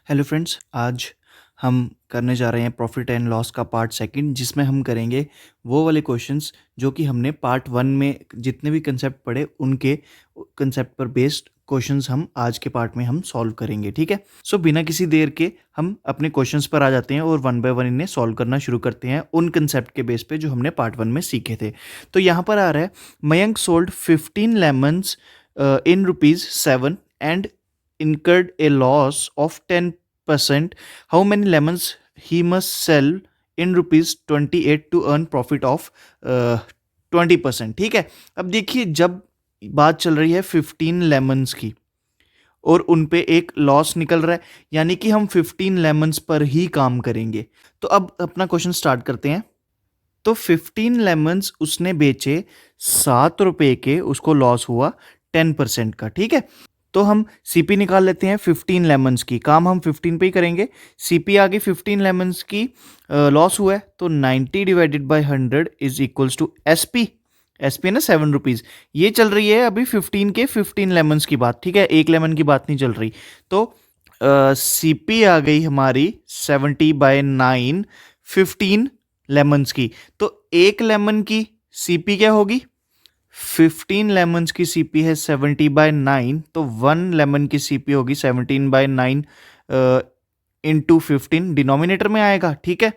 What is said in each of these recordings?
Hello friends, आज हम करने जा रहे हैं प्रॉफिट एंड लॉस का पार्ट सेकंड, जिसमें हम करेंगे वो वाले क्वेश्चंस जो कि हमने पार्ट वन में जितने भी कंसेप्ट पढ़े उनके कंसेप्ट पर बेस्ड क्वेश्चंस हम आज के पार्ट में हम सॉल्व करेंगे। ठीक है, सो बिना किसी देर के हम अपने क्वेश्चंस पर आ जाते हैं और वन बाय वन इन्हें सॉल्व करना शुरू करते हैं उन कंसेप्ट के बेस पे जो हमने पार्ट वन में सीखे थे। तो यहाँ पर आ रहा है, Mayank sold 15 lemons in rupees 7 and incurred a loss of 10%. How many lemons he must sell in rupees 28 to earn profit of 20%? ठीक है, अब देखिए, जब बात चल रही है 15 लेमन्स की और उन पे एक लॉस निकल रहा है, यानी कि हम 15 लेमन्स पर ही काम करेंगे। तो अब अपना क्वेश्चन स्टार्ट करते हैं। तो 15 लेमन्स उसने बेचे 7 रुपए के, उसको लॉस हुआ 10% का। ठीक है, तो हम सीपी निकाल लेते हैं 15 लेमन्स की। काम हम 15 पे ही करेंगे। सीपी आ गई 15 लेमन्स की, लॉस हुआ है तो 90 divided by 100 is equals to SP. SP है ना 7 रुपीज़। ये चल रही है अभी 15 के 15 लेमन्स की बात। ठीक है, एक लेमन की बात नहीं चल रही। तो सीपी आ गई हमारी 70/9 15 लेमन्स की। तो एक लेमन की सीपी क्या होगी? 15 लेमन्स की सीपी है 70/9, तो 1 लेमन की सीपी होगी 17/9 इंटू 15, डिनोमिनेटर में आएगा। ठीक है,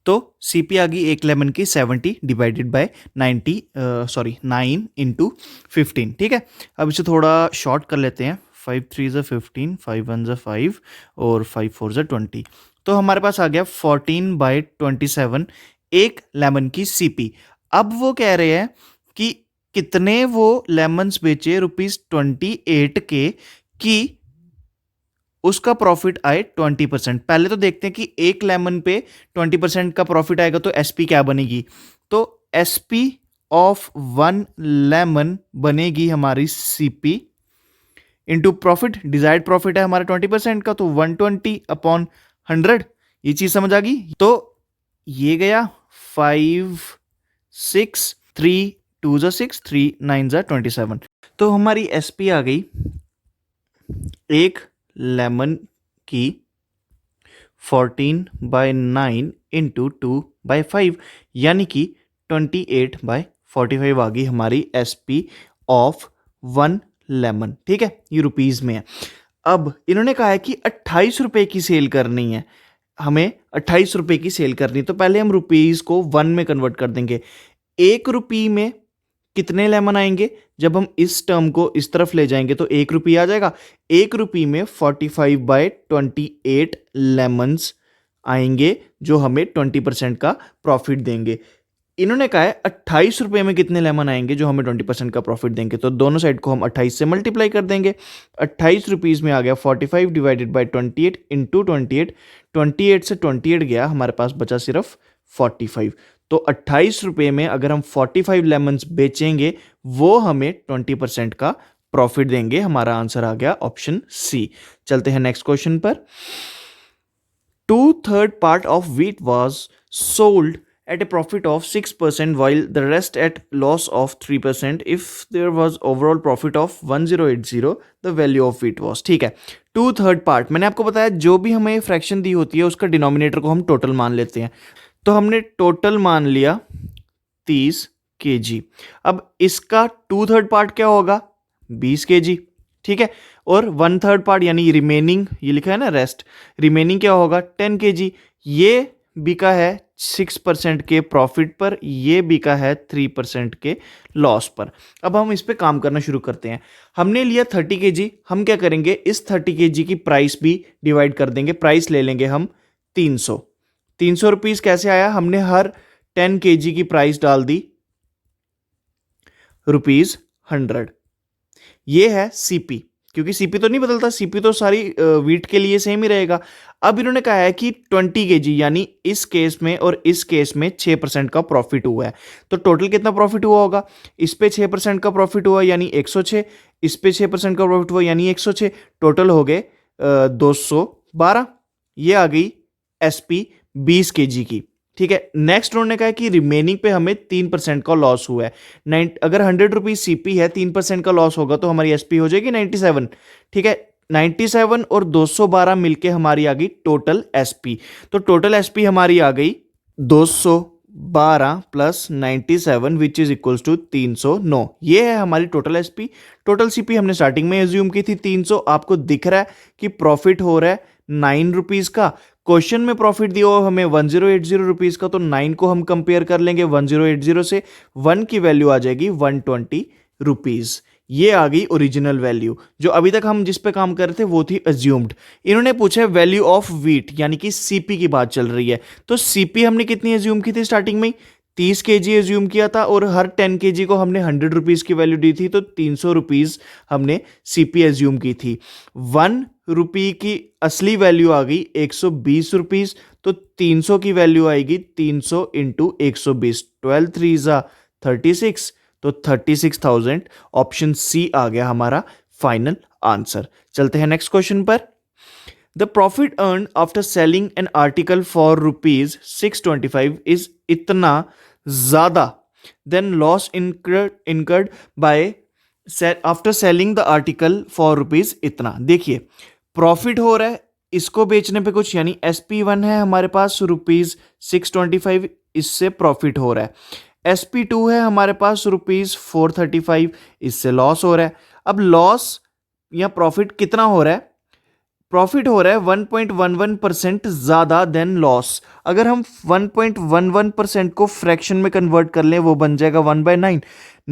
तो सीपी आ गई एक लेमन की 70 डिवाइडेड बाय 9 इंटू 15। ठीक है, अब इसे थोड़ा शॉर्ट कर लेते हैं। 5 3 ज़ा 15, 5 1 ज़ा 5 और 5 4 ज़ा 20। तो हमारे पास आ गया 14/27 एक लेमन की सीपी। अब वो कह रहे हैं कि कितने वो लेमन्स बेचे ₹28 के कि उसका प्रॉफिट आए 20%। पहले तो देखते हैं कि एक लेमन पे 20% का प्रॉफिट आएगा तो एसपी क्या बनेगी। तो एसपी ऑफ 1 लेमन बनेगी हमारी CP into profit. Desired profit है हमारा 20% का, तो 120/100। ये चीज समझ आ गई। तो ये गया 5 6 3 2 ज़ा 6 3 9 ज़ा 27। तो हमारी एसपी आ गई एक लेमन की 14/9 इंटू 2/5, यानी कि 28/45 आ गई हमारी एसपी ऑफ 1 लेमन। ठीक है, ये रुपीज में है। अब इन्होंने कहा है कि 28 रुपए की सेल करनी है, हमें 28 रुपए की सेल करनी। तो पहले हम रुपीज को 1 में कन्वर्ट कर देंगे। 1 रुपये में कितने लेमन आएंगे? जब हम इस टर्म को इस तरफ ले जाएंगे तो 1 रुपये आ जाएगा। 1 रुपये में 45/28 लेमन्स आएंगे जो हमें 20% का प्रॉफिट देंगे। इन्होंने कहा है 28 रुपये में कितने लेमन आएंगे जो हमें 20% का प्रॉफिट देंगे। तो दोनों साइड को हम 28 से मल्टीप्लाई कर देंगे। 28 रुपीज़ में आ गया 45 डिवाइडेड बाई 28 इंटू 28। 28 से 28 गया, हमारे पास बचा सिर्फ 45। तो 28 रुपये में अगर हम 45 लेमन्स बेचेंगे वो हमें 20% का प्रॉफिट देंगे। हमारा आंसर आ गया ऑप्शन सी। चलते हैं नेक्स्ट क्वेश्चन पर। 2/3 part of wheat was sold at a profit of 6% while the rest at loss of 3%. If there was overall profit of 1080, the value of wheat was। ठीक है, 2/3 part मैंने आपको बताया जो भी हमें फ्रैक्शन दी होती है उसका डिनोमिनेटर को हम टोटल मान लेते हैं। तो हमने टोटल मान लिया 30 kg। अब इसका 2/3 पार्ट क्या होगा? 20 kg। ठीक है, और 1/3 पार्ट यानी रिमेनिंग, ये लिखा है ना रेस्ट, रिमेनिंग क्या होगा? 10 kg। ये बिका है 6% के प्रॉफिट पर, ये बिका है 3% के लॉस पर। अब हम इस पे काम करना शुरू करते हैं। हमने लिया 30 kg, हम क्या करेंगे, इस 30 kg की प्राइस भी डिवाइड कर देंगे। प्राइस ले लेंगे हम 300 रुपीज। कैसे आया? हमने हर 10 kg की प्राइस डाल दी ₹100। ये है सीपी, क्योंकि सीपी तो नहीं बदलता, सीपी तो सारी वीट के लिए सेम ही रहेगा। अब इन्होंने कहा है कि 20 kg, यानी इस केस में और इस केस में 6% का प्रॉफिट हुआ है। तो टोटल कितना प्रॉफिट हुआ होगा? इस पे 6% का प्रॉफिट हुआ यानी 106, इस पे 6% का प्रॉफिट हुआ यानी 106, टोटल हो गए 212। ये आ गई एसपी 20 kg की। ठीक है, नेक्स्ट उन्होंने कहा कि रिमेनिंग पे हमें 3% का लॉस हुआ है। अगर 100 रुपीज सीपी है, 3% का लॉस होगा तो हमारी एसपी हो जाएगी 97। ठीक है, 97 और 212 मिलके हमारी आ गई टोटल एसपी। तो टोटल एसपी हमारी आ गई 212 plus 97 which is equals to 309। ये है हमारी टोटल एसपी। टोटल सीपी हमने स्टार्टिंग में एज्यूम की थी 300। आपको दिख रहा है कि प्रॉफिट हो रहा है 9 रुपीज का। क्वेश्चन में प्रॉफिट दिया हो हमें 1080 रुपीज का, तो 9 को हम कंपेयर कर लेंगे 1080 से, 1 की वैल्यू आ जाएगी 120 रुपीज। ये आ गई ओरिजिनल वैल्यू। जो अभी तक हम जिस पे काम कर रहे थे वो थी अज्यूम्ड। इन्होंने पूछा है वैल्यू ऑफ वीट, यानी कि सीपी की बात चल रही है। तो सीपी हमने कितनी एज्यूम की थी स्टार्टिंग में? 30 केजी एज्यूम किया था और हर 10 केजी को हमने 100 रुपीज की वैल्यू दी थी, तो 300 रुपीज हमने सीपी एज्यूम की थी। 1 रुपी की असली वैल्यू आ गई 120 रुपीज, तो 300 की वैल्यू आएगी 300 इंटू 120, 12 3 जा 36, तो 36,000। ऑप्शन सी आ गया हमारा फाइनल आंसर। चलते हैं नेक्स्ट क्वेश्चन पर। The profit earn after selling an article for ₹625 is इतना ज्यादा than loss incurred by after selling the article for rupees इतना। देखिए, प्रॉफिट हो रहा है इसको बेचने पे कुछ, यानी SP1 है हमारे पास ₹625, इससे प्रॉफिट हो रहा है। SP2 है हमारे पास ₹435, इससे लॉस हो रहा है। अब लॉस या प्रॉफिट कितना हो रहा है? प्रॉफिट हो रहा है 1.11% ज्यादा देन लॉस। अगर हम 1.11% को फ्रैक्शन में कन्वर्ट कर लें वो बन जाएगा 1/9।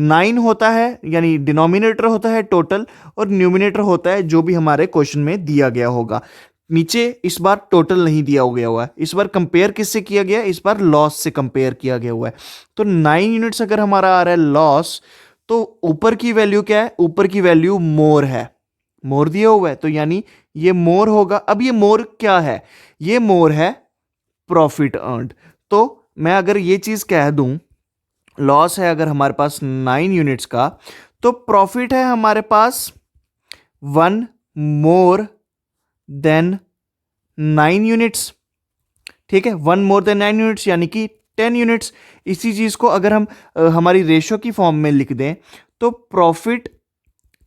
9 होता है यानी डिनोमिनेटर होता है टोटल, और न्यूमिनेटर होता है जो भी हमारे क्वेश्चन में दिया गया होगा। नीचे इस बार टोटल नहीं दिया गया हुआ है, इस बार कंपेयर किससे किया गया है? इस बार लॉस से कंपेयर किया गया हुआ है। तो 9 यूनिट्स अगर हमारा आ रहा है लॉस, तो ऊपर की वैल्यू क्या है? ऊपर की वैल्यू मोर है, मोर दिया हुआ है, तो यानी ये मोर होगा। अब ये मोर क्या है? ये मोर है प्रॉफिट अर्नड। तो मैं अगर ये चीज कह दूं, लॉस है अगर हमारे पास 9 यूनिट्स का, तो प्रॉफिट है हमारे पास 1 मोर देन 9 यूनिट्स। ठीक है, 1 मोर देन 9 यूनिट्स यानी कि 10 यूनिट्स। इसी चीज को अगर हम हमारी रेशो की फॉर्म में लिख दें, तो प्रॉफिट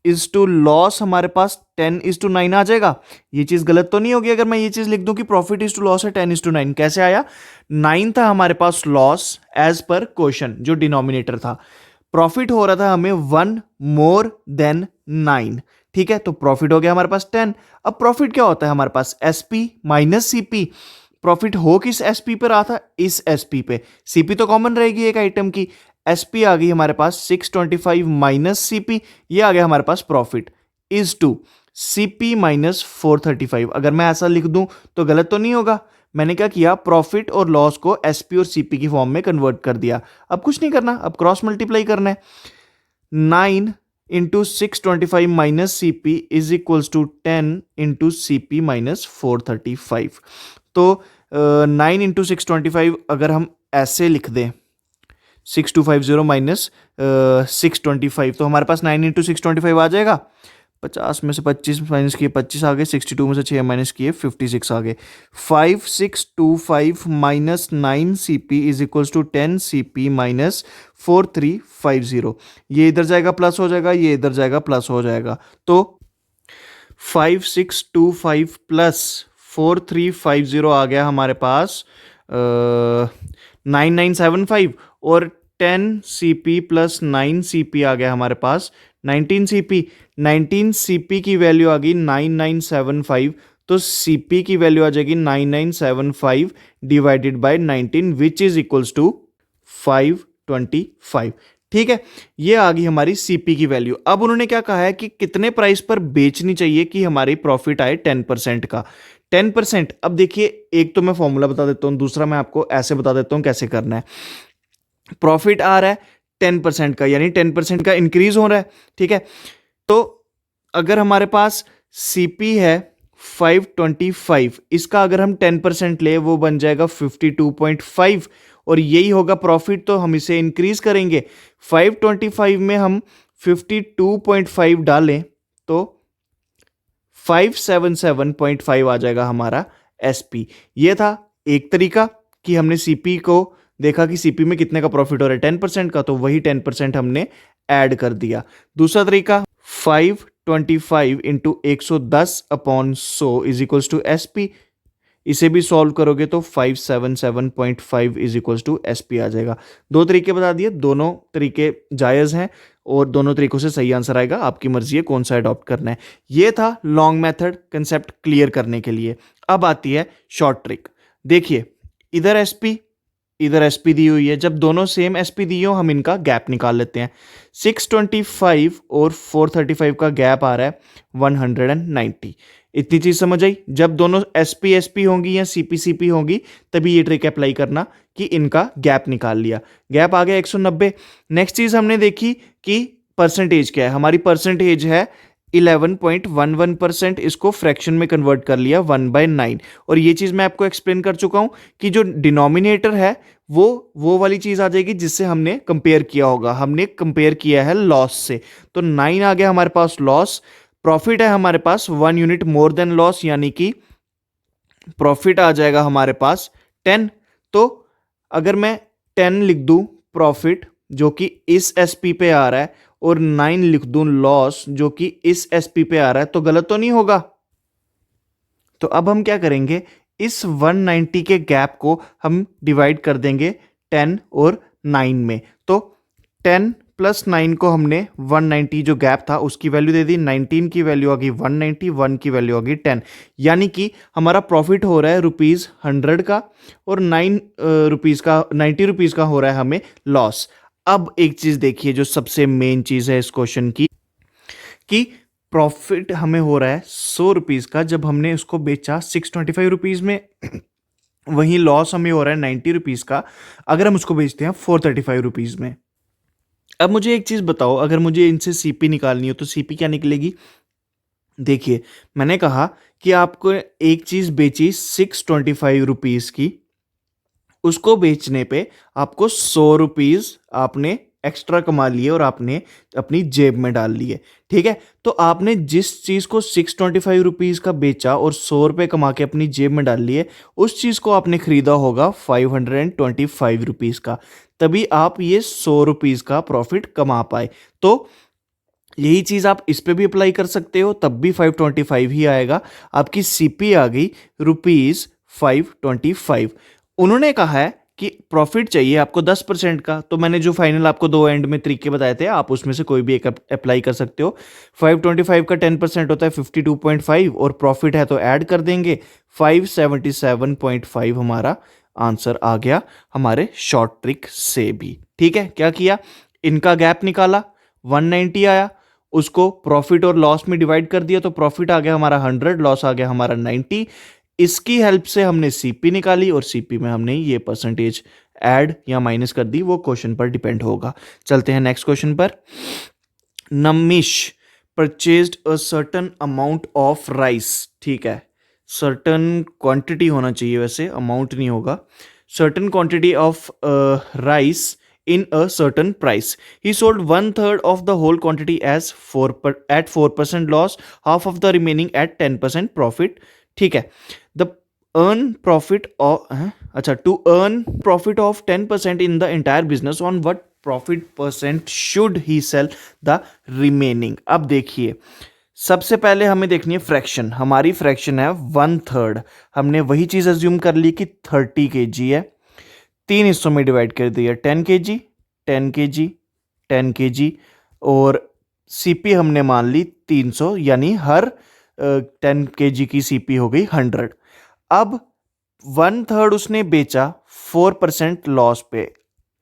इज टू लॉस हमारे पास 10:9 आ जाएगा। ये चीज गलत तो नहीं होगी अगर मैं ये चीज लिख दूं कि प्रॉफिट इज टू लॉस है 10:9? कैसे आया? 9 था हमारे पास लॉस एज पर क्वेश्चन, जो डिनोमिनेटर था। प्रॉफिट हो रहा था हमें 1 मोर देन 9। ठीक है, तो प्रॉफिट हो गया हमारे पास 10। अब प्रॉफिट क्या होता है हमारे पास? SP minus CP. प्रॉफिट हो किस एसपी पर रहा था? इस एसपी पे। सीपी तो कॉमन रहेगी एक आइटम की। एसपी आ गई हमारे पास 625 माइनस सीपी, ये आ गया हमारे पास profit is to CP minus 435। अगर मैं ऐसा लिख दूं तो गलत तो नहीं होगा? मैंने क्या किया? प्रॉफिट और लॉस को एसपी और सीपी की फॉर्म में कन्वर्ट कर दिया। अब कुछ नहीं करना, अब क्रॉस मल्टीप्लाई करना है। 9 into 625 minus CP is equals to 10 into CP minus 435। तो 9 इंटू 625 अगर हम ऐसे लिख दें 6250 माइनस 625, तो हमारे पास 9 इंटू 625 आ जाएगा। 50 में से 25 माइनस किए 25 आ गए, 62 में से 6 माइनस किए 56 आ गए। 5625 minus 9 CP is equals to 10 CP minus 4350। ये इधर जाएगा प्लस हो जाएगा, ये इधर जाएगा प्लस हो जाएगा। तो 5625 प्लस 4350 आ गया हमारे पास 9975, और 10 CP प्लस 9 CP आ गया हमारे पास 19 CP। 19 CP की वैल्यू आ गई 9975, तो CP की वैल्यू आ जाएगी 9975 divided by 19 which is equals to 525। ठीक है, ये आ गई हमारी CP की वैल्यू। अब उन्होंने क्या कहा है कि कितने प्राइस पर बेचनी चाहिए कि हमारी प्रॉफिट आए 10% का। 10%, अब देखिए एक तो मैं फॉर्मूला बता देता हूं, दूसरा मैं आपको ऐसे बता देता हूं कैसे करना है। प्रॉफिट आ रहा है 10% का, यानी 10% का इंक्रीज हो रहा है। ठीक है, तो अगर हमारे पास सीपी है 525, इसका अगर हम 10% ले वो बन जाएगा 52.5, और यही होगा प्रॉफिट, तो हम इसे इंक्रीज करेंगे। 525 में हम 52.5 डालें तो 577.5 आ जाएगा हमारा एसपी। ये था एक तरीका कि हमने सीपी को देखा कि सीपी में कितने का प्रॉफिट हो रहा है 10% का, तो वही 10% हमने ऐड कर दिया। दूसरा तरीका 625 into 110/100 is equals to S P. इसे भी सॉल्व करोगे तो 577.5 is equals to S P आ जाएगा। दो तरीके बता दिए, दोनों तरीके जायज़ हैं और दोनों तरीकों से सही आंसर आएगा। आपकी मर्जी है कौन सा अडॉप्ट करना है। ये था लॉन्ग मेथड कंसेप्ट क्लियर करने के लिए। अब आती है शॉर्ट ट्रिक। देखिए, इधर एसपी इधर एसपी दी हुई है। जब दोनों सेम एसपी दी हो हम इनका गैप निकाल लेते हैं। 625 और 435 का गैप आ रहा है 190। इतनी चीज समझ आई। जब दोनों एसपी एसपी होंगी या सीपी सीपी होंगी तभी ये ट्रिक अप्लाई करना कि इनका गैप निकाल लिया। गैप आ गया 190। नेक्स्ट चीज हमने देखी कि परसेंटेज क्या है। हमारी परसेंटेज है 11.11%। इसको फ्रैक्शन में कन्वर्ट कर लिया 1/9। और ये चीज मैं आपको एक्सप्लेन कर चुका हूं कि जो डिनोमिनेटर है वो वाली चीज आ जाएगी जिससे हमने कंपेयर किया होगा। हमने कंपेयर किया है लॉस से, तो 9 आ गया हमारे पास लॉस। प्रॉफिट है हमारे पास 1 यूनिट मोर देन लॉस, यानी कि प्रॉफिट आ जाएगा हमारे पास 10। तो अगर मैं 10 लिख दूं प्रॉफिट जो कि इस एसपी पे आ रहा है और 9 लिख दूं लॉस जो कि इस एसपी पे आ रहा है, तो गलत तो नहीं होगा। तो अब हम क्या करेंगे, इस 190 के गैप को हम डिवाइड कर देंगे 10 और 9 में। तो 10 प्लस 9 को हमने 190 जो गैप था उसकी वैल्यू दे दी। 19 की वैल्यू आ गई 190, 1 की वैल्यू आ गई 10। यानी कि हमारा प्रॉफिट हो रहा है ₹100 का और 9 रुपीज़ का 90 रुपीज़ का हो रहा है हमें लॉस। अब एक चीज़ देखिए जो सबसे मेन चीज़ है इस क्वेश्चन की, कि प्रॉफिट हमें हो रहा है 100 रुपीज़ का जब हमने उसको बेचा 625 रुपीज़ में। वहीं लॉस हमें हो रहा है 90 रुपीज़ का अगर हम उसको बेचते हैं 435 रुपीज़ में। अब मुझे एक चीज़ बताओ, अगर मुझे इनसे सीपी निकालनी हो तो सीपी क्या निकलेगी। देखिए, मैंने कहा कि आपको एक चीज़ बेची 625 रुपीज़ की, उसको बेचने पे आपको 100 रुपीज़ आपने एक्स्ट्रा कमा लिए और आपने अपनी जेब में डाल लिए। ठीक है, तो आपने जिस चीज़ को 625 रुपीज़ का बेचा और 100 रुपये कमा के अपनी जेब में डाल लिए, उस चीज़ को आपने खरीदा होगा 525 रुपीज़ का, तभी आप ये 100 रुपीज़ का प्रॉफिट कमा पाए। तो यही चीज़ आप इस पे भी अप्लाई कर सकते हो, तब भी 525 ही आएगा। आपकी सीपी आ गई ₹525। उन्होंने कहा है कि प्रॉफिट चाहिए आपको 10% का, तो मैंने जो फाइनल आपको दो एंड में तरीके बताए थे आप उसमें से कोई भी एक अप्लाई कर सकते हो। 525 का 10% होता है 52.5 और प्रॉफिट है तो ऐड कर देंगे 577.5 हमारा आंसर आ गया हमारे शॉर्ट ट्रिक से भी। ठीक है, क्या किया, इनका गैप निकाला 190 आया, उसको प्रॉफिट और लॉस में डिवाइड कर दिया तो प्रॉफिट आ गया हमारा 100, लॉस आ गया हमारा 90। इसकी हेल्प से हमने सीपी निकाली और सीपी में हमने ये परसेंटेज ऐड या माइनस कर दी, वो क्वेश्चन पर डिपेंड होगा। चलते हैं नेक्स्ट क्वेश्चन पर। Namish purchased a certain amount of rice. ठीक है, सर्टन क्वांटिटी होना चाहिए, वैसे अमाउंट नहीं होगा। Certain quantity of rice in a certain price. He sold 1/3 of the whole quantity at 4% loss, half of the remaining at 10% profit. ठीक है, the earn profit of to earn profit of 10% in the entire business, on what profit percent should he sell the remaining? अब देखिए, सबसे पहले हमें देखनी है fraction. हमारी फ्रैक्शन है 1/3। हमने वही चीज अज्यूम कर ली कि 30 kg है, 3 हिस्सों में डिवाइड कर दिया 10 kg 10 kg 10 kg और सीपी हमने मान ली 300, यानी हर 10 kg की सीपी हो गई 100। अब 1/3 उसने बेचा 4% लॉस पे।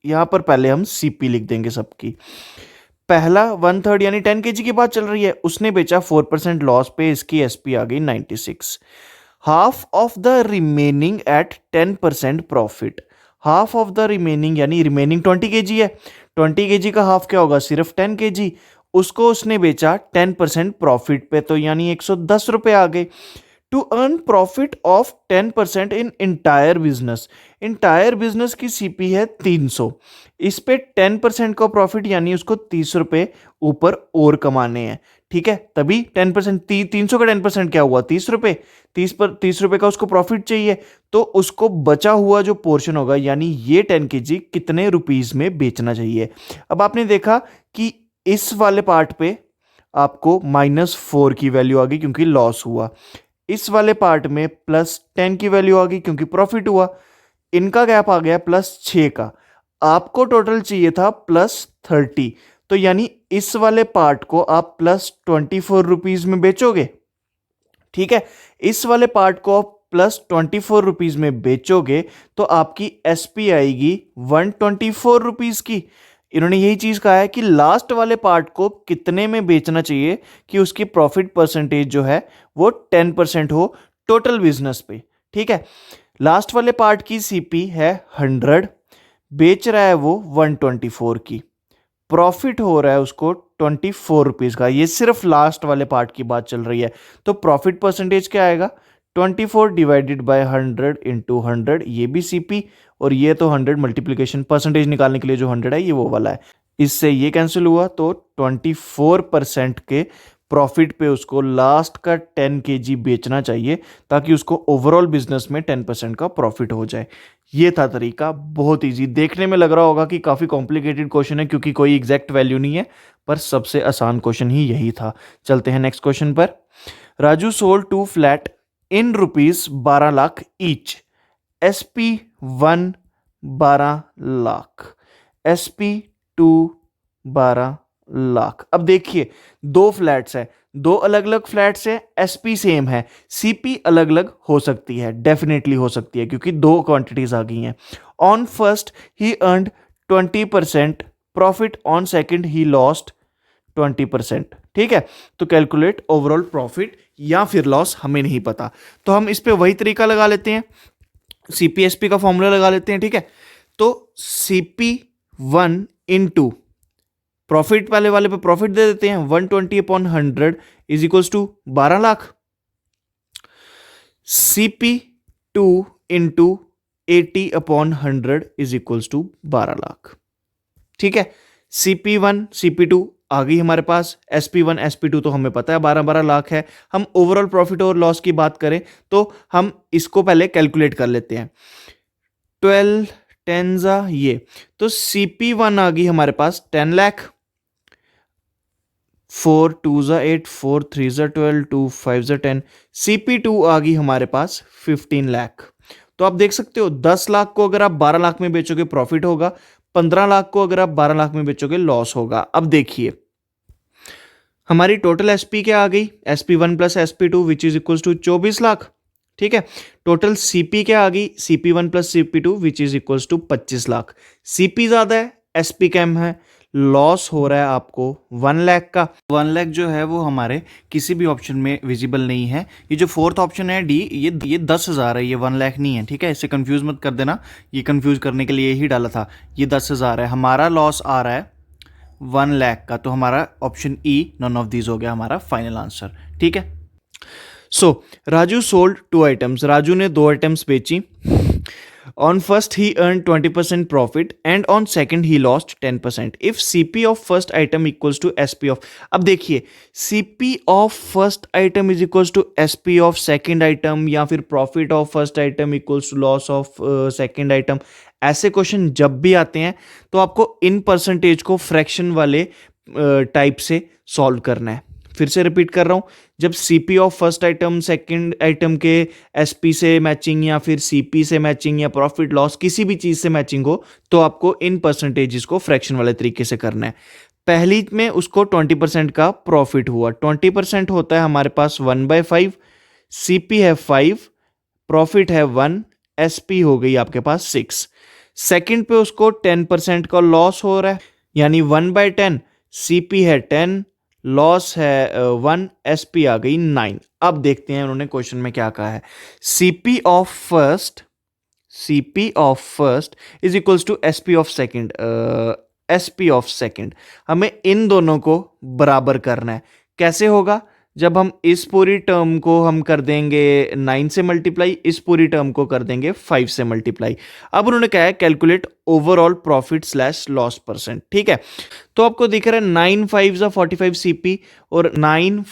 यहां पर पहले हम सीपी लिख देंगे सबकी। पहला 1/3 यानी 10 kg की बात चल रही है, उसने बेचा 4% लॉस पे, इसकी एसपी आ गई 96। Half of the remaining at 10% profit. Half of the remaining यानी रिमेनिंग 20 kg है, 20 kg का हाफ क्या होगा, सिर्फ 10 kg। उसको उसने बेचा 10% प्रॉफिट पे, तो यानी 110 रुपए आ गए। To earn profit of 10% in entire business. Entire business की सीपी है 300, इस पे 10% का प्रॉफिट यानी उसको 30 रुपए ऊपर और कमाने हैं। ठीक है, तभी 10% 300 का 10% क्या हुआ, 30 रुपए। 30 रुपए का उसको प्रॉफिट चाहिए, तो उसको बचा हुआ जो पोर्शन होगा यानी ये 10 kg कितने रुपीज में बेचना चाहिए। अब आपने देखा कि इस वाले पार्ट पे आपको -4 की वैल्यू आ गई क्योंकि लॉस हुआ। इस वाले पार्ट में +10 की वैल्यू आ गई क्योंकि प्रॉफिट हुआ। इनका गैप आ गया +6 का। आपको टोटल चाहिए था +30, तो यानी इस वाले पार्ट को आप +24 में बेचोगे। ठीक है, इस वाले पार्ट को आप +24 में बेचोगे तो आपकी एसपी आएगी 124 की। इन्होंने यही चीज कहा है कि लास्ट वाले पार्ट को कितने में बेचना चाहिए कि उसकी प्रॉफिट परसेंटेज जो है वो 10% हो टोटल बिजनेस पे। ठीक है, लास्ट वाले पार्ट की सीपी है 100, बेच रहा है वो 124 की, प्रॉफिट हो रहा है उसको 24 का। ये सिर्फ लास्ट वाले पार्ट की बात चल रही है। तो प्रॉफिट परसेंटेज क्या आएगा, 24 डिवाइडेड बाय 100 इंटू 100, ये भी सीपी, और ये तो 100 मल्टीप्लीकेशन परसेंटेज निकालने के लिए जो 100 है ये वो वाला है। इससे ये कैंसिल हुआ, तो 24% के प्रॉफिट पे उसको लास्ट का 10 kg बेचना चाहिए ताकि उसको ओवरऑल बिजनेस में 10% का प्रॉफिट हो जाए। ये था तरीका, बहुत इजी। देखने में लग रहा होगा कि काफ़ी कॉम्प्लिकेटेड क्वेश्चन है क्योंकि कोई एग्जैक्ट वैल्यू नहीं है, पर सबसे आसान क्वेश्चन ही यही था। चलते हैं नेक्स्ट क्वेश्चन पर। Raju sold 2 flat in ₹12 lakh each, SP 1 12 lakh, SP 2 12 lakh. अब देखिए, दो फ्लैट्स है, दो अलग अलग फ्लैट्स है, एसपी सेम है, सीपी अलग अलग हो सकती है, डेफिनेटली हो सकती है क्योंकि दो क्वांटिटीज आ गई हैं। On first he earned 20% profit, on second he lost 20%। ठीक है, तो कैलकुलेट ओवरऑल प्रॉफिट या फिर लॉस हमें नहीं पता, तो हम इस पे वही तरीका लगा लेते हैं, सीपीएसपी का फॉर्मूला लगा लेते हैं। ठीक है, तो CP1 इंटू प्रॉफिट वाले पे प्रॉफिट दे देते हैं, 120/100 is equals to 12 lakh. CP2 into 80/100 is equals to 12 lakh. ठीक है, CP1 CP2 आ गई हमारे पास, SP1 SP2 तो हमें पता है 12-12 लाख है। हम ओवरऑल प्रॉफिट और लॉस की बात करें तो हम इसको पहले कैलकुलेट कर लेते हैं। 12 10 ये, तो CP1 आ गई हमारे पास 10 लाख, 4 2 8, 4 3 12, 2 5 10। CP2 आ गई हमारे पास 15 लाख। तो आप देख सकते हो 10 लाख को अगर आप 12 लाख में बेचोगे प्रॉफिट होगा, 15 लाख को अगर आप 12 लाख में बेचोगे लॉस होगा। अब देखिए हमारी टोटल एसपी क्या आ गई, SP1 plus SP2 which is equal to 24 lakh. ठीक है, टोटल सीपी क्या आ गई, CP1 plus CP2 which is equal to 25 lakh. CP ज्यादा है, एसपी कम है, लॉस हो रहा है आपको 1 लाख का। 1 लाख जो है वो हमारे किसी भी ऑप्शन में विजिबल नहीं है। ये जो फोर्थ ऑप्शन है डी, ये 10,000 है, ये 1 लाख नहीं है। ठीक है, इससे कंफ्यूज मत कर देना, ये कंफ्यूज करने के लिए ही डाला था। ये 10,000 है, हमारा लॉस आ रहा है 1 लाख का, तो हमारा option E none of these हो गया हमारा फाइनल आंसर। ठीक है, so Raju sold 2 items, Raju ने 2 आइटम्स बेची। On first he earned 20% profit and on second he lost 10%. If CP of first item equals to SP of, अब देखिए CP of first item is equals to SP of second item या फिर profit of first item equals to loss of second item, ऐसे question जब भी आते हैं तो आपको इन परसेंटेज को फ्रैक्शन वाले टाइप से सॉल्व करना है। फिर से रिपीट कर रहा हूं, जब CP of first item second item के एसपी से मैचिंग या फिर सीपी से मैचिंग या प्रॉफिट लॉस किसी भी चीज से मैचिंग हो तो आपको इन परसेंटेजेस को फ्रैक्शन वाले तरीके से करना है। पहली में उसको 20% का प्रॉफिट हुआ, 20% होता है हमारे पास 1/5, सीपी है 5, प्रॉफिट है 1, एसपी हो गई आपके पास 6। सेकंड पे उसको 10% का लॉस हो रहा है, यानी 1/10, सीपी है 10, लॉस है 1, एसपी आ गई 9। अब देखते हैं उन्होंने क्वेश्चन में क्या कहा है। CP of first is equals to SP of second, SP of second हमें इन दोनों को बराबर करना है। कैसे होगा, जब हम इस पूरी टर्म को हम कर देंगे 9 से मल्टीप्लाई, इस पूरी टर्म को कर देंगे 5 से मल्टीप्लाई। अब उन्होंने कहा है calculate overall profit slash loss percent. ठीक है, तो आपको दिख रहा है 9 5 45 सीपी और 9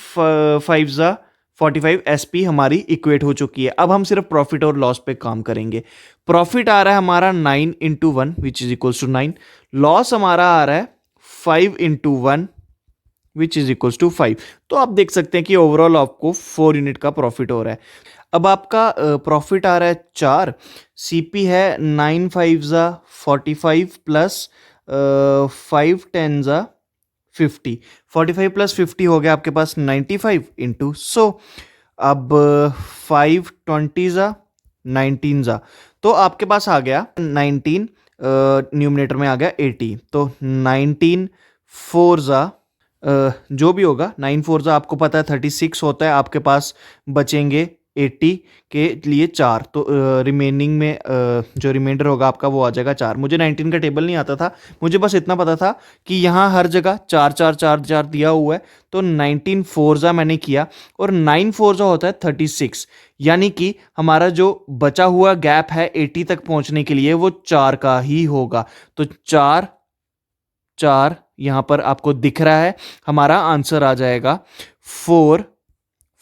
5 45 एसपी हमारी इक्वेट हो चुकी है। अब हम सिर्फ प्रॉफिट और लॉस पे काम करेंगे। प्रॉफिट आ रहा है हमारा 9 into 1 which is equal to 9, loss हमारा आ रहा है 5 into 1 which is equals to 5। तो आप देख सकते हैं कि ओवरऑल आपको 4 यूनिट का प्रॉफिट हो रहा है। अब आपका प्रॉफिट आ रहा है 4, सीपी है 9 5 ज़ा 45 प्लस 5 10 ज़ा 50, 45 प्लस 50 हो गया आपके पास 95 इंटू 100। अब 5 20 ज़ा 19 ज़ा, तो आपके पास आ गया 19, न्यूमरेटर में आ गया 80, तो 19 4 ज़ा जो भी होगा 9 4 ज़ा आपको पता है 36 होता है, आपके पास बचेंगे 80 के लिए 4, तो रिमेनिंग में जो रिमाइंडर होगा आपका वो आ जाएगा 4। मुझे 19 का टेबल नहीं आता था, मुझे बस इतना पता था कि यहाँ हर जगह 4 4 4 4 दिया हुआ है, तो 19 4 ज़ा मैंने किया और 9 4 ज़ा होता है 36, यानी कि हमारा जो बचा हुआ गैप है 80 तक पहुंचने के लिए वो 4 का ही होगा। तो 4 4 यहां पर आपको दिख रहा है, हमारा आंसर आ जाएगा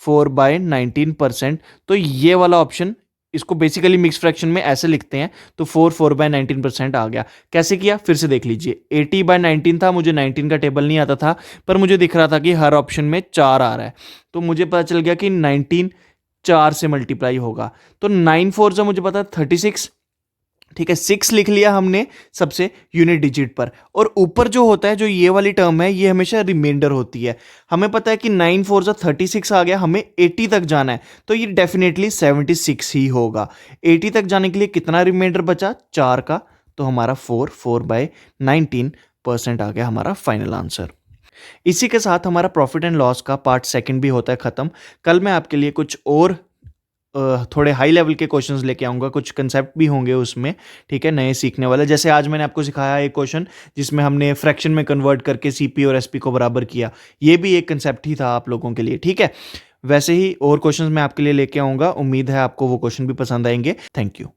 4/19%। तो ये वाला ऑप्शन, इसको बेसिकली मिक्स फ्रैक्शन में ऐसे लिखते हैं, तो 4/19% आ गया। कैसे किया फिर से देख लीजिए, 80/19 था, मुझे 19 का टेबल नहीं आता था, पर मुझे दिख रहा था कि हर ऑप्शन में 4 आ रहा है, तो मुझे पता चल गया कि 19 4 से मल्टीप्लाई होगा, तो 9 4 से मुझे पता 36, ठीक है, 6 लिख लिया हमने सबसे यूनिट डिजिट पर, और ऊपर जो होता है, जो ये वाली टर्म है, ये हमेशा रिमाइंडर होती है। हमें पता है कि 9 4 ज़ा 36 आ गया, हमें 80 तक जाना है, तो ये डेफिनेटली 76 ही होगा। 80 तक जाने के लिए कितना रिमाइंडर बचा, 4 का, तो हमारा 4/19% आ गया हमारा फाइनल आंसर। इसी के साथ हमारा प्रॉफिट एंड लॉस का पार्ट सेकंड भी होता है खत्म। कल मैं आपके लिए कुछ और थोड़े हाई लेवल के क्वेश्चंस लेके आऊँगा, कुछ कंसेप्ट भी होंगे उसमें, ठीक है, नए सीखने वाले। जैसे आज मैंने आपको सिखाया एक क्वेश्चन जिसमें हमने फ्रैक्शन में कन्वर्ट करके सीपी और एसपी को बराबर किया, ये भी एक कंसेप्ट ही था आप लोगों के लिए, ठीक है। वैसे ही और क्वेश्चंस मैं आपके लिए लेके आऊँगा, उम्मीद है आपको वो क्वेश्चन भी पसंद आएंगे। Thank you.